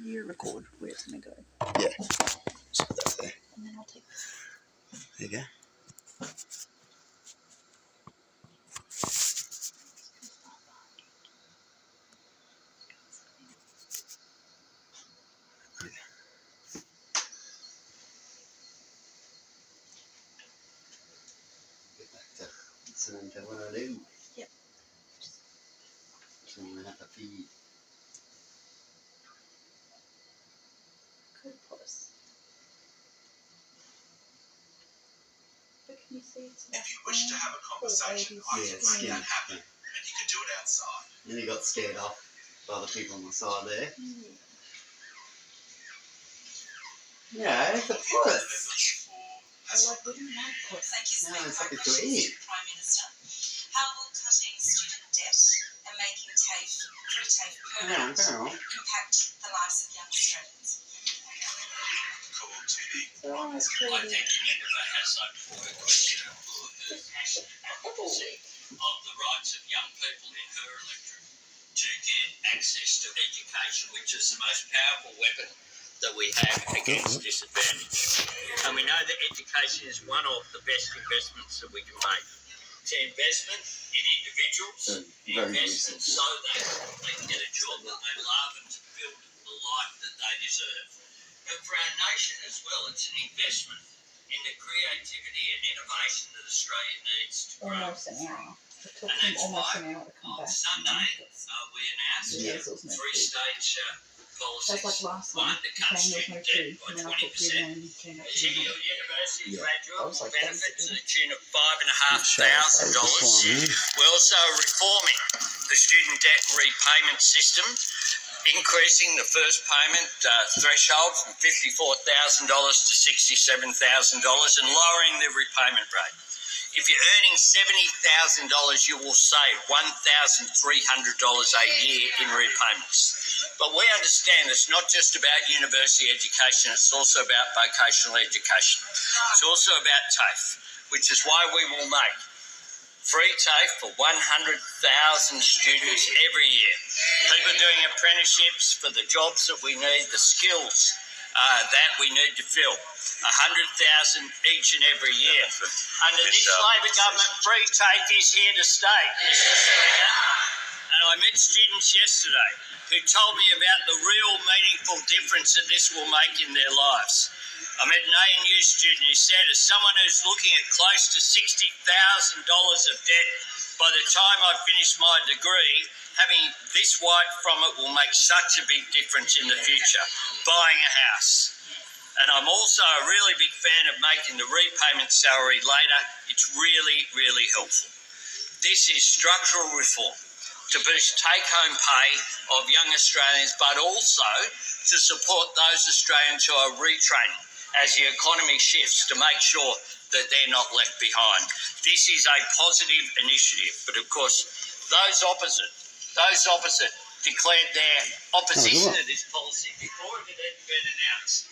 You record where it's going to go. Yeah. Just put that there. And then I'll take this. There you go. Yep. Good pause. But can you see it's If you wish to have a conversation, I can make that happen. And you can do it outside. And he got scared off by the people on the side there. Yeah, it's a puss. We don't like puss. Thank you so No, much it's for like a questions, dream. Prime Minister. How will cutting student debt and making TAFE, pre-TAFE permanent impact the lives of young Australians? Cool TV. Oh, that's I pretty. think Jennifer has for her question for her passionate advocacy of the rights of young people in her electorate to get access to education, which is the most powerful weapon that we have against disadvantage. And we know that education is one of the best investments that we can make. It's an investment in individuals, investment so that they can get a job that they love and to build the life that they deserve. But for our nation as well, it's an investment in the creativity and innovation that Australia needs to grow. Almost an hour. It took And him that's almost why an hour to come on back. Sunday we announced Yeah, a there was no food. three-stage That's like policy last one night. to You cut came, there's no student debt food. by And then I took you 20%. and came up to Your you. university Yeah. graduate I was like, benefit to basically. the tune of $5,500. We're also reforming the student debt repayment system, increasing the first payment threshold from $54,000 to $67,000 and lowering the repayment rate. If you're earning $70,000, you will save $1,300 a year in repayments. But we understand it's not just about university education, it's also about vocational education. It's also about TAFE, which is why we will make free TAFE for 100,000 students every year. People doing apprenticeships for the jobs that we need, the skills that we need to fill. 100,000 each and every year. Under this Labor government, free TAFE is here to stay, Mr. Speaker. And I met students yesterday who told me about the real meaningful difference that this will make in their lives. I met an ANU student who said, as someone who's looking at close to $60,000 of debt by the time I finish my degree, having this wiped from it will make such a big difference in the future. Buying a house. And I'm also a really big fan of making the repayment salary later. It's really, really helpful. This is structural reform to boost take-home pay of young Australians, but also to support those Australians who are retraining as the economy shifts to make sure that they're not left behind. This is a positive initiative, but of course, those opposite declared their opposition to this policy before it had even been announced.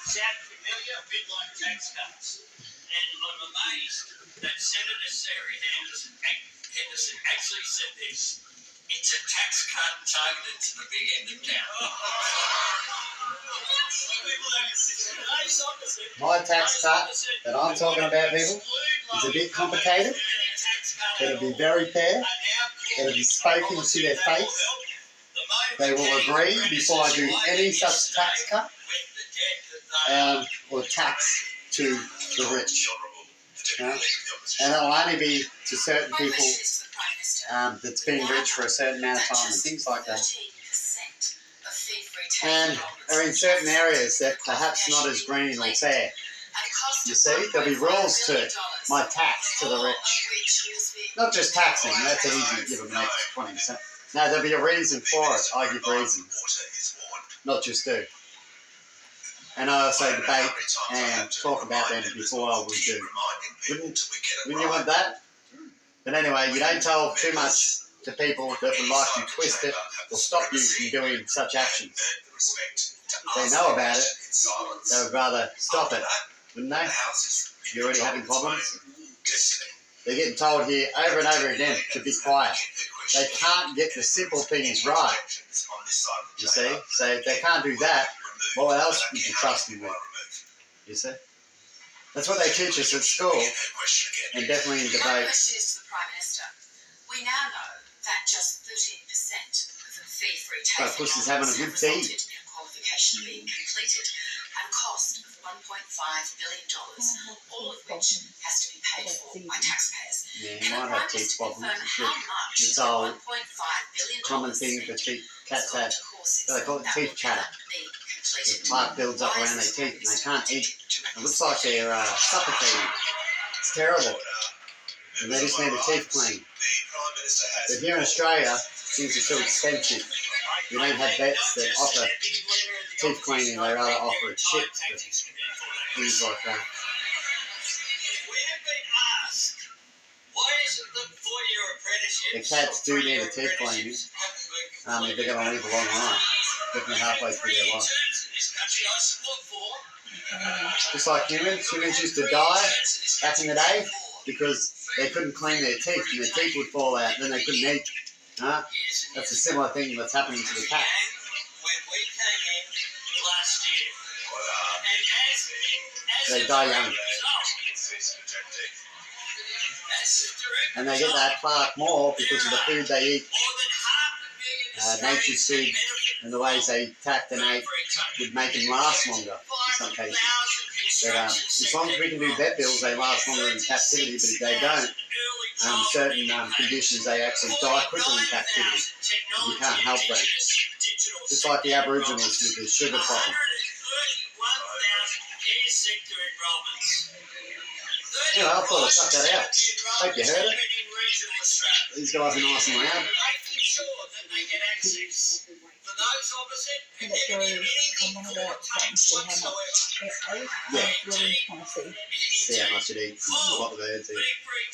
Sound familiar? A bit like tax cuts. And I'm amazed that Senator Sarah Henderson actually said this. It's a tax cut targeted to the big end of town. My tax cut that I'm talking about, people, is a bit complicated. It'll be very fair. It'll be spoken to their face. They will agree before I do any such tax cut or tax to the rich. And it'll only be to certain people that's been rich for a certain amount of time and things like that. And are in certain areas that perhaps not as green or fair. You see, there'll be rules to my tax to the rich. Not just taxing, that's easy, give them an extra 20%. No, there'll be a reason for it. I give reasons, not just do. And I also debate and talk about them before I would do. Wouldn't you want that? But anyway, you don't tell too much to people that would like to twist it or stop you from doing such actions. If they know about it, they would rather stop it, wouldn't they? If you're already having problems. They're getting told here over and over again to be quiet. They can't get the simple things right. on this side of the You chamber see? So if they can't do that, removed. what else That would you cannot trust be me with? removed. You see? That's what they teach us at school, Again, her question again. and definitely in My debate. question is to the Prime Minister. We now know that just 13% of the fee-free But TAFE Pussy's having a enrolments good have tea. resulted in a qualification being completed at a cost of $1.5 billion, all of which has to be paid for by taxpayers. Yeah, Can you the might have Prime teeth Minister problems. confirm It's how good. much It's the all $1.5 billion common thing for cats have. They call it teeth chatter. The plaque builds up around their teeth and they can't eat. It looks like they're suffocating. It's terrible. And they just need a teeth clean. But here in Australia, things are too expensive. We don't have vets that offer teeth cleaning. They rather offer a chip for things like that. We have been asked, why is it that four-year apprenticeships The cats do need a or teeth cleaning. apprenticeships haven't been If they're going to live a long life, definitely halfway through their life. terms in this country I support for. Just like humans used to die back in the day because they couldn't clean their teeth and their teeth would fall out and then they couldn't eat. That's a similar thing that's happening to the cats. When we came in last year, and as They a die direct young. result, And they get that plaque more because of the food they eat, more than 500,000 nature's food, and the ways they tacked and ate would make them last longer in some cases. But as long as we can do vet bills, they last longer in captivity. But if they don't, certain conditions, they actually die quicker in captivity. You can't help that. Just like the Aboriginals with the sugar problem. 131,000 care sector enrolments. Anyway, I thought I'd chuck that out. Hope you heard it. These guys are nice and loud. Making sure that they get access. For those opposite, And it it never goes did anything on one for about tanks see how much whatsoever. it ate. Yeah. I really want to see. See how much it eats and what the birds eat. Big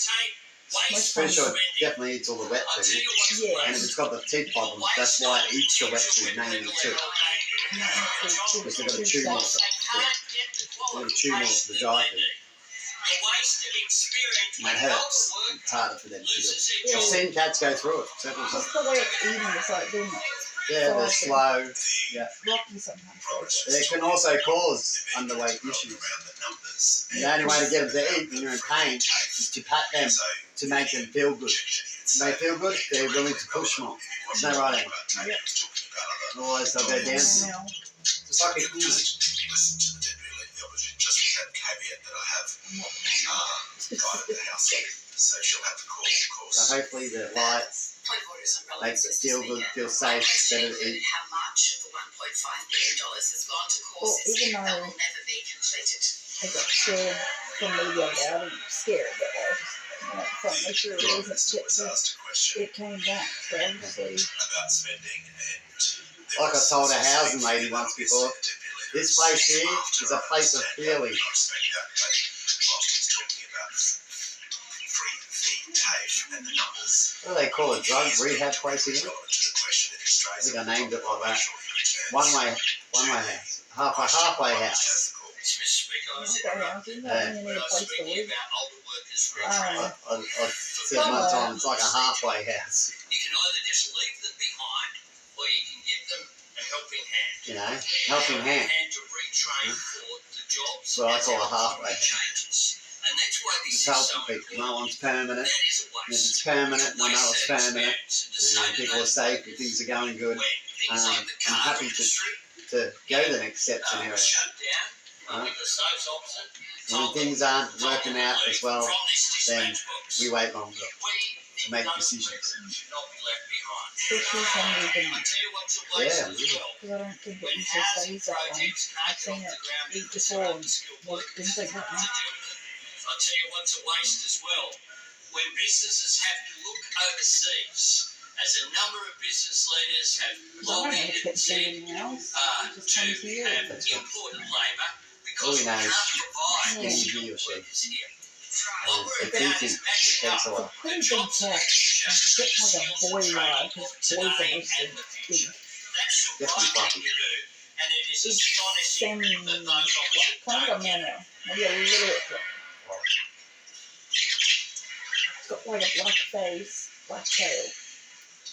tape, waste Pretty sure it spending. definitely eats all the wet I'll tell food. you what's Yeah. And if it's got the teeth problem, that's why it eats the wet food mainly too. Because they've got to chew more. They can't get the They've got quality to chew more paste for the that dry they food. need. The wasted experience And that when hurts. work It's harder for them to do. loses its Yeah. I've seen cats go through it several times. Just the way it's eating is like doing it. Yeah, they're slow. Rocky sometimes. They can also cause underweight issues. And the only way to get them to eat when you're in pain is to pat them to make them feel good. When they feel good, they're willing to push more. There's no right answer. Otherwise, they'll go down. Now, Just like a human. Listen to the deputy leader of the opposition, just with that caveat that I have I'm not guy at the house, so she'll have to call, of course. So hopefully the lights Point of order is unrelevant. makes it feel good, feel safe, better to eat. How much of the $1.5 billion has gone to Well, courses even that though will never be completed? I got scared from the other day. I was scared, but I just thought make sure it wasn't Was asked a question it came back. So obviously, about spending, and Like I told a housing lady once before, this place here is a place of healing. whilst he's talking about free feed, TAFE, and the numbers. What do they call it? Drug rehab place here? Relevant to the question if Australia. I think I named it like that. One-way house. Halfway house. Mr. Speaker, I said, okay, I didn't know when any I was place to speaking live. about older workers for Oh. I said one time it's like a halfway house. you can either just leave them behind or you can give them a helping hand. You know, helping hand. To retrain for the jobs. So I as call our a halfway. economy changes. And that's why this It's is so helping people. important. No one's permanent. That is a And if waste. it's permanent, I know it's Waste that permanent. experience and to And say people to are safe and things are going good. when things like the I'm car happy to industry go to the next steps in area. shut down Right. because those opposite And when things aren't working out as well, from this then dispatch box, we wait longer we to make those decisions. workers should not be left behind. Especially some of I them, tell you what's a waste Yeah, as yeah. well. because I don't think it When usually housing stays that way. projects can't I've get seen off it the ground eat because before they're and unskilled well, workers things like to that. do with it. I'll tell you what's a waste as well. When businesses have to look overseas, as a number of business leaders have I don't know lobbied if and it's said getting anything else. It just to comes here. have That's right. imported labour All because we we know can't is provide Yeah. he or she. workers here. And What we're it's about eating. is It matching takes a up lot. It's a pretty big cat. It's like a boy ride, because boys are mostly big. That's the Definitely right fluffy. thing to do, and it is It's astonishing that those opposite kind of don't a get it. manner. Maybe a little bit flat. It's got like a black face, black tail.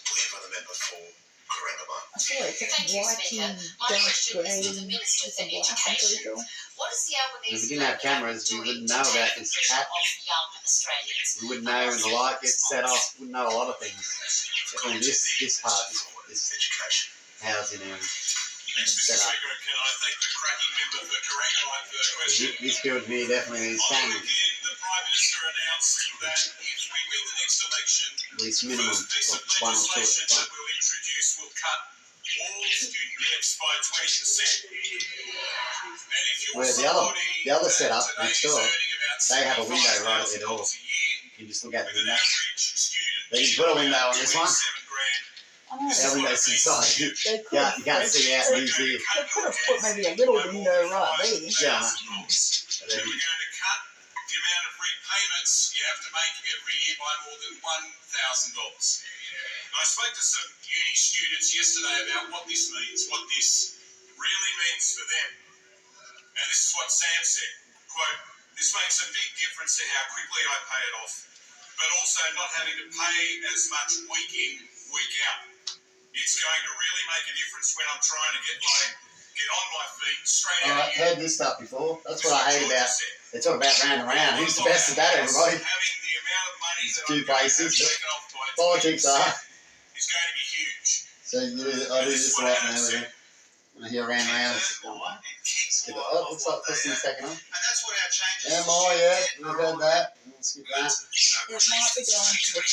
We have other member for Coronamine. I saw it's Thank you, white Speaker. and My dark question grey is to the and Minister with for some black, I'm pretty Education. sure. What is the If Albanese we didn't have cameras, we doing wouldn't to know take about the this pressure cat. off young Australians? We wouldn't know when the light gets set off. Wouldn't know a lot of things. Definitely this part, this Education. housing area. Thanks, Mr. Set up. Speaker. Can I thank the cracking member for Corangamite for the question? This build here definitely needs On the cameras. weekend, the Prime Minister announced that if we win the next election, At least the minimum first piece of of one or two at legislation the front. that we'll introduce will cut all student debts by 20%. And if you're Where the other setup next door, they have a window right at their door. You just look out the window. They can put a window on this one. I know. Our window's inside. They could Yeah, you can't see out they, who's here. they could have put maybe a little window right there. Yeah. So we're going to cut the amount of repayments you have to make every year by more than $1,000. I spoke to some uni students yesterday about what this means, what this really means for them. And this is what Sam said, quote, "This makes a big difference to how quickly I pay it off, but also not having to pay as much week in, week out. It's going to really make a difference when I'm trying to get on my feet straight out Alright, of heard this stuff before. That's what I hate about. They talk about round and round. Who's the best at that, everybody? There's a few places, but politics are. Is going to be huge. So I do this a lot now. When I hear round and round, it's going, skip it. Oh, looks like this thing's taken on. And that's what our changes. Yeah, more, yeah. We've heard that. We'll skip that. It might be going to the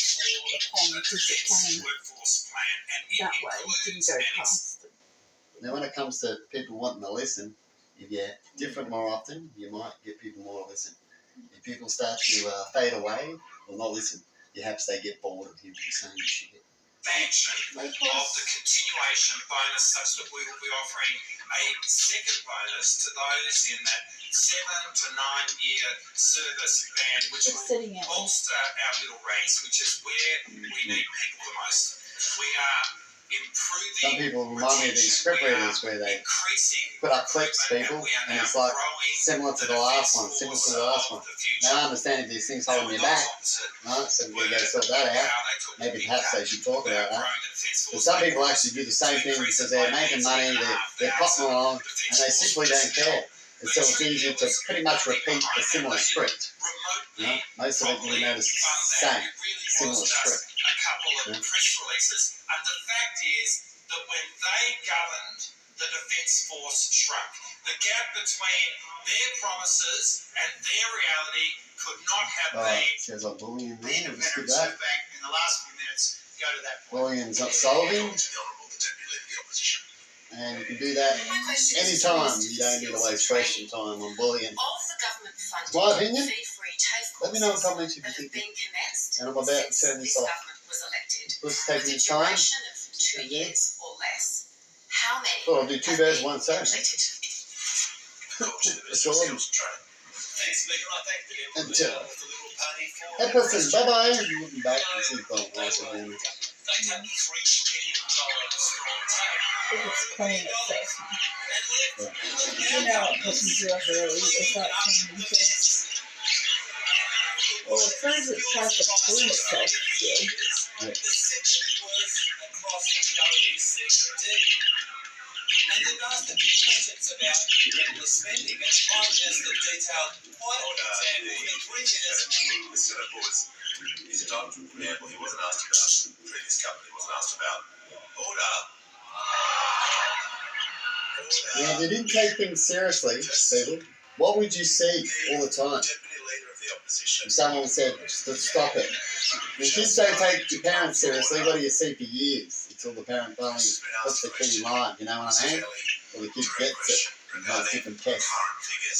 pond because it came that way. It didn't go past them. Now, when it comes to people wanting to listen, if you're different more often, you might get people more to listen. If people start to fade away or not listen, perhaps they get bored of hearing the same shit. Expansion of the continuation bonus such that we will be offering a second bonus to those in that 7 to 9 year service band, which Just will sitting out. bolster our middle ranks, which is where we need people the most. We are improving. Some people remind me of these script readers where they put up clips, people, and it's like similar to the last one, Now, I understand if these things holding you back, right? So we're going to sort that out. Maybe perhaps they should talk about that. But some people actually do the same thing because they're making money, they're cotton along, and they simply don't care. And so it's easier to pretty much repeat a similar script. You know? Most of it you notice is the same, similar script. A couple of press releases, and the fact is that when they governed, the Defence Force shrunk. The gap between their promises and their reality could not have Alright, been. says I'm bullying The there, let's do Independent that. Reserve Bank in the last few minutes go to that point. Bullying's not solving, To the Honourable the Deputy Leader of the Opposition. and you can do that My question is to anytime. Minister You for don't need to Skills waste and question time on bullying. Of the government funded It's my opinion. fee-free TAFE Let me know in courses comments if you that have think been commenced and I'm about to since turn this this off. government was elected. This is With taking a its time. duration of 2 years or less. How many Well, I'll do two have birds, been one stone. completed? That's all. Thanks, Speaker. I thank the Until Liberal Party for episode, bye bye. We'll be back and see if I'm nice again. they took $3 billion from TAFE. If it's clean itself. And You know what pushes you up early if that changes. Well, it says it tries to clean itself good. Yeah. the second worst across the OECD. And they've asked a few questions about reckless spending, and Prime Minister detailed quite an example in 3 years. The Senate boards is entitled to a preamble. He wasn't asked about the previous company, he wasn't asked about order. Now, if you didn't take things seriously, people, what would you see all the time? Deputy Leader of the Opposition. If someone said, stop it. When kids don't take your parents seriously, what do you see for years? Until the parent finally puts the key line, you know what I mean? Or the kid gets it. And has different tests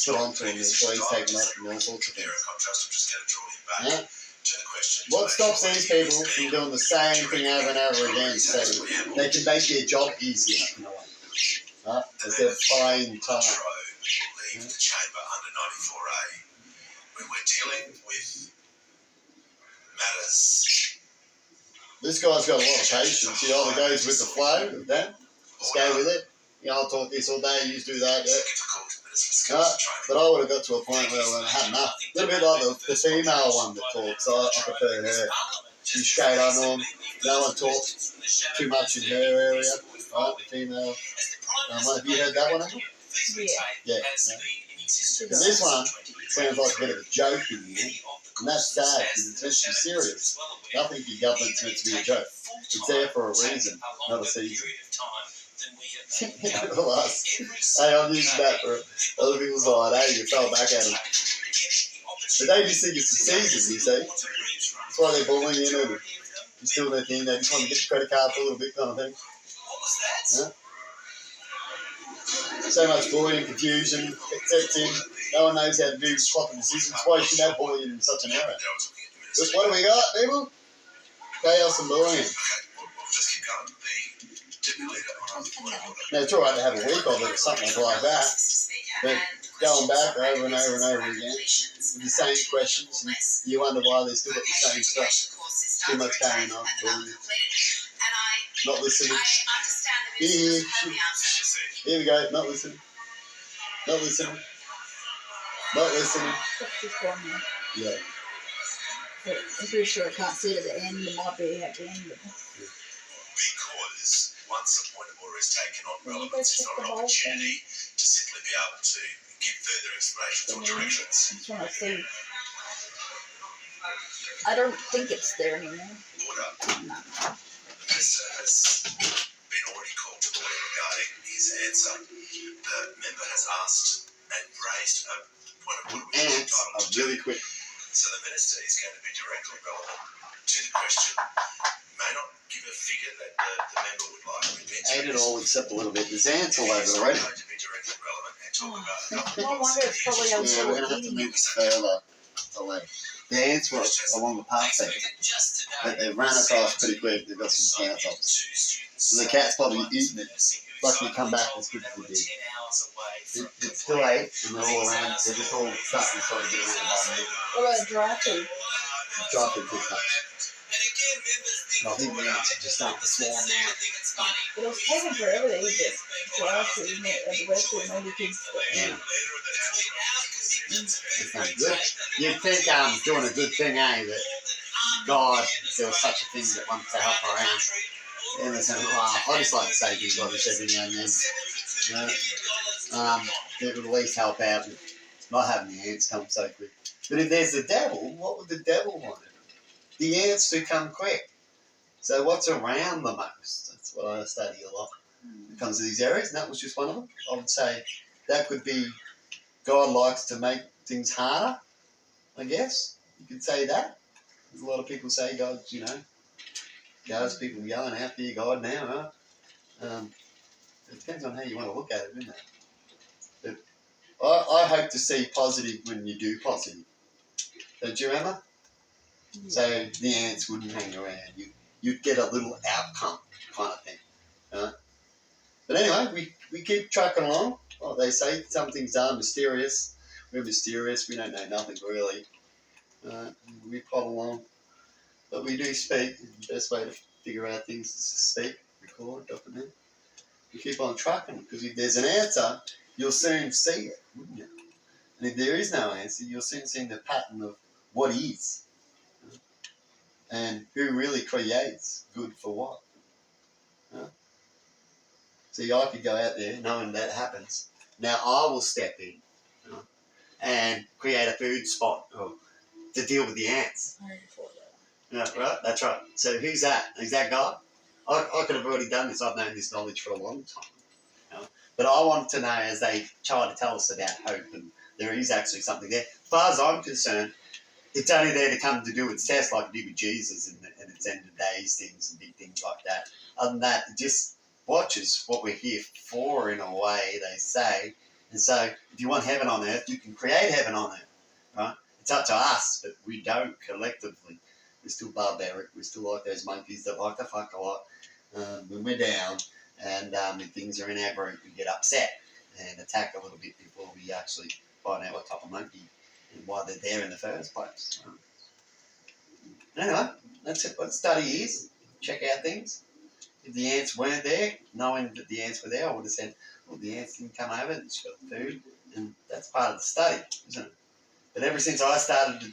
put onto him, before he's taken off and all sorts of things. Yeah? What stops these people from doing the same thing over and over again so they can make their job easier in a way? Right? Because they're buying time. Leave the chamber under 94A when we're dealing with matters. This guy's got a lot of patience. He either goes with the flow of that, just go with it. You know, I'll talk this all day, you do that, yeah. But I would have got to a point where I had enough. A little bit like the female one that talks. I prefer her. She's straight on them. No one talks too much in her area, right? The female. Have you heard that one, Emma? Yeah. Yeah. And this one sounds like a bit of a joke in here, and that's sad because it's meant to be serious. Nothing in government's meant to be a joke. It's there for a reason, not a season. Hey, I'm using that for other people's line. Hey, you fell back at them. But they just think it's the season, you see. That's why they're bullying in and just doing their thing. They just want to get the credit card for a little bit kind of thing. Yeah? So much bullying, confusion, accepting. No one knows how to do proper decisions. Why should that bullying in such an era? Look, what do we got, people? Chaos and bullying. Now, it's all right to have a week of it or something like that, but going back over and over and over again with the same questions, and you wonder why they still got the same stuff. Too much carrying on, bullying. Not listening. Here we go, not listening. Not listening. Not listening. What's this one here? Yeah. But I'm pretty sure I can't see it at the end. It might be at the end. Because once the point of order is taken on relevance, it's not an opportunity to simply be able to give further explanations or directions. I'm trying to see. I don't think it's there anymore. Order. No. The Minister has been already called to order regarding his answer. The member has asked and raised a point of order which is Ants entitled are to. really quick. So the Minister is going to be directly relevant to the question. May not give a figure that the member would like to admit. Ate it all except a little bit. There's ants all over it already. Going to be directly relevant and talk about No wonder it's probably Yeah, on we're going to have to move this further away. The ants were along the path there, but they ran across pretty quick. They've got some cats off. So the cat's probably eating it. Luckily, come back as good as it did. It's still 8, and they're all around. They're just all starting to sort of get around by me. What about dry food? Dry food good touch. I think the ants are just starting to swarm now. But it was taking forever to eat it. Dry food, and the rest of it, maybe kids. Yeah. It's not good. You'd think doing a good thing, that God, there was such a thing that wants to help around. And they say, I just like to say things like this every now and then. It would at least help out with not having the ants come so quick. But if there's the devil, what would the devil want? The ants do come quick. So what's around the most? That's what I study a lot when it comes to these areas, and that was just one of them. I would say that could be God likes to make things harder, I guess. You could say that. There's a lot of people say God's, God's people yelling out there, God now, huh? It depends on how you want to look at it, doesn't it? But I hope to see positive when you do positive. Don't you, Emma? Yeah. So the ants wouldn't hang around. You'd get a little outcome kind of thing. But anyway, we keep trucking along. Like they say, some things are mysterious. We're mysterious. We don't know nothing really. We plod along. But we do speak. The best way to figure out things is to speak, record, document. We keep on trucking because if there's an answer, you'll soon see it, wouldn't you? And if there is no answer, you'll soon see the pattern of what is. And who really creates good for what. See, I could go out there knowing that happens. Now I will step in and create a food spot to deal with the ants. Right? That's right. So who's that? Is that God? I could have already done this. I've known this knowledge for a long time. But I want to know, as they try to tell us about hope, and there is actually something there. As far as I'm concerned, it's only there to come to do its test like it did with Jesus and its end of days things and big things like that. Other than that, it just watches what we're here for in a way, they say. And so if you want heaven on earth, you can create heaven on earth. Right? It's up to us, but we don't collectively. We're still barbaric. We're still like those monkeys that like to fuck a lot. When we're down and if things are in our group, we get upset and attack a little bit before we actually find out what type of monkey and why they're there in the first place. Anyway, that's it. What study is. Check out things. If the ants weren't there, knowing that the ants were there, I would have said, well, the ants didn't come over, it's got food, and that's part of the study, isn't it? But ever since I started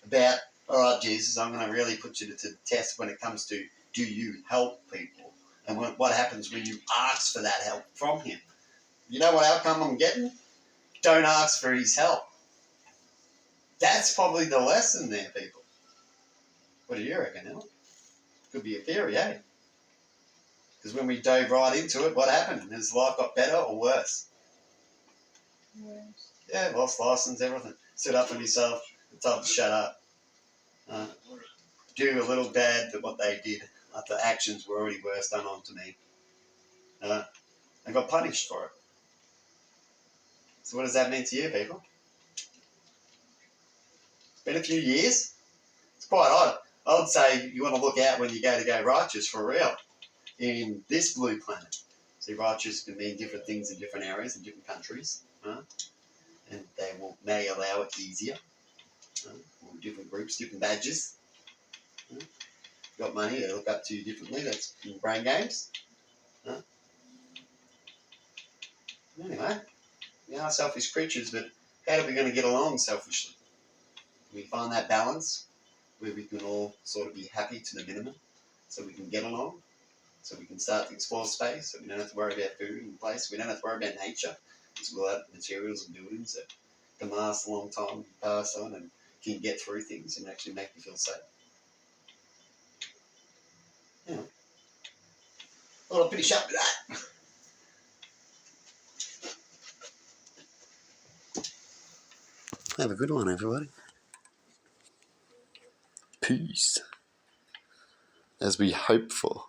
about all right, Jesus, I'm going to really put you to the test when it comes to do you help people? And what happens when you ask for that help from him? You know what outcome I'm getting? Don't ask for his help. That's probably the lesson there, people. What do you reckon, Ellen? Could be a theory, eh? Because when we dove right into it, what happened? Has life got better or worse? Worse. Yeah, lost license, everything. Stood up for myself and told them to shut up. Do a little bad to what they did. The actions were already worse done on to me. I got punished for it. So what does that mean to you, people? It's been a few years. It's quite odd. I would say you want to look out when you go righteous for real in this blue planet. See, righteous can mean different things in different areas in different countries, and they may allow it easier. Or different groups, different badges. Got money, they look up to you differently. That's in brain games. Anyway, we are selfish creatures, but how are we going to get along selfishly? We find that balance where we can all sort of be happy to the minimum, so we can get along, so we can start to explore space, so we don't have to worry about food and place, we don't have to worry about nature, because we'll have materials and buildings that can last a long time and pass on and can get through things and actually make you feel safe. Yeah. Well, I'll finish up with that. Have a good one, everybody. Peace. As we hope for.